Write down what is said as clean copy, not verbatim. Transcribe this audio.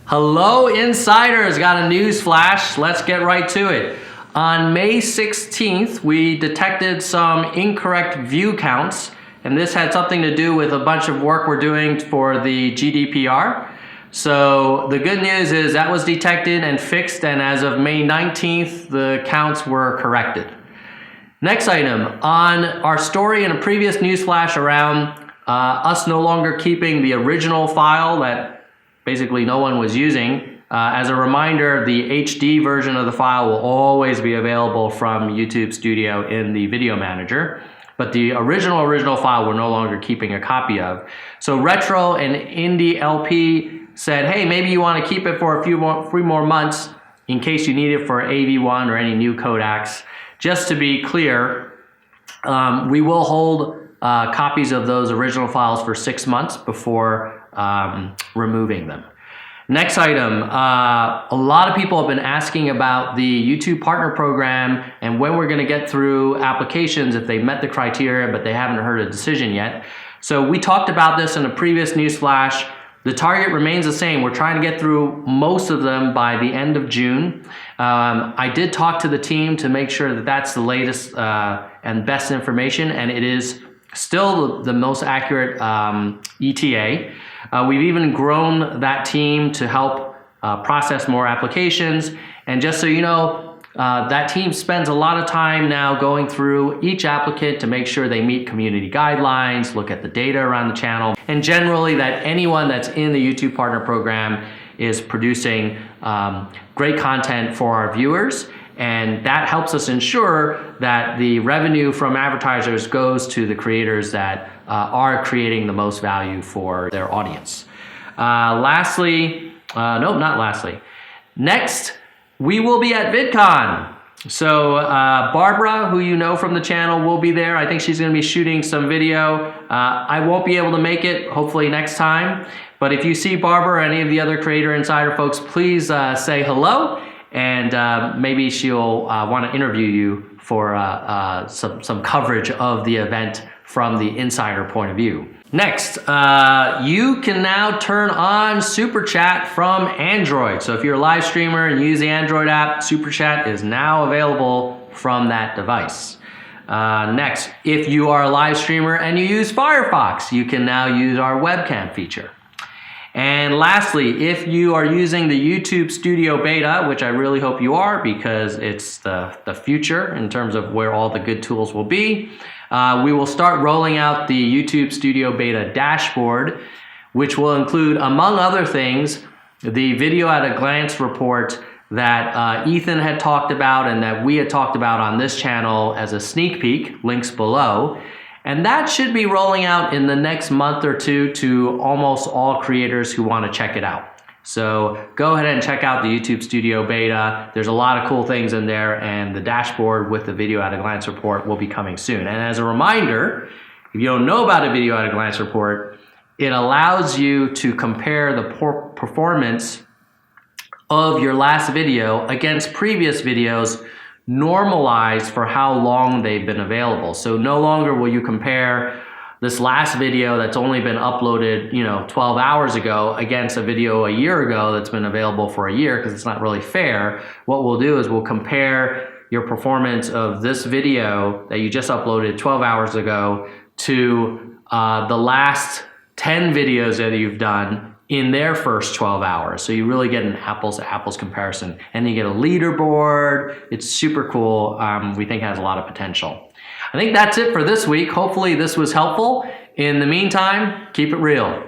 Hello insiders, got a news flash. Let's get right to it. On May 16th, we detected some incorrect view counts, and this had something to do with a bunch of work we're doing for the GDPR. So the good news is that was detected and fixed, and as of May 19th, the counts were corrected. Next item, on our story in a previous news flash around us no longer keeping the original file that basically no one was using. As a reminder, the HD version of the file will always be available from YouTube Studio in the video manager, but the original file we're no longer keeping a copy of. So Retro and Indie LP said, hey, maybe you want to keep it for three more months in case you need it for AV1 or any new codecs. Just to be clear, we will hold copies of those original files for 6 months before removing them. Next item, a lot of people have been asking about the YouTube Partner Program and when we're going to get through applications if they met the criteria but they haven't heard a decision yet. So we talked about this in a previous news flash. The target remains the same. We're trying to get through most of them by the end of June. I did talk to the team to make sure that that's the latest and best information, and it is still the most accurate ETA. We've even grown that team to help process more applications. And just so you know, that team spends a lot of time now going through each applicant to make sure they meet community guidelines, look at the data around the channel, and generally that anyone that's in the YouTube Partner Program is producing great content for our viewers. And that helps us ensure that the revenue from advertisers goes to the creators that are creating the most value for their audience. Next, we will be at VidCon. So Barbara, who you know from the channel, will be there. I think she's going to be shooting some video. I won't be able to make it, hopefully next time. But if you see Barbara or any of the other Creator Insider folks, please say hello. And maybe she'll want to interview you for some coverage of the event from the insider point of view. Next, you can now turn on Super Chat from Android. So if you're a live streamer and use the Android app, Super Chat is now available from that device. Next, if you are a live streamer and you use FireFox, you can now use our webcam feature. And lastly, if you are using the YouTube Studio Beta, which I really hope you are because it's the future in terms of where all the good tools will be, we will start rolling out the YouTube Studio Beta dashboard, which will include, among other things, the video at a glance report that Ethan had talked about and that we had talked about on this channel as a sneak peek, links below. And that should be rolling out in the next month or two to almost all creators who want to check it out. So go ahead and check out the YouTube Studio Beta. There's a lot of cool things in there, and the dashboard with the video at a glance report will be coming soon. And as a reminder, if you don't know about a video at a glance report, it allows you to compare the performance of your last video against previous videos normalized for how long they've been available. So no longer will you compare this last video that's only been uploaded 12 hours ago against a video a year ago that's been available for a year, because it's not really fair. What we'll do is we'll compare your performance of this video that you just uploaded 12 hours ago to the last 10 videos that you've done in their first 12 hours. So you really get an apples to apples comparison. And you get a leaderboard. It's super cool. We think it has a lot of potential. I think that's it for this week. Hopefully this was helpful. In the meantime, keep it real.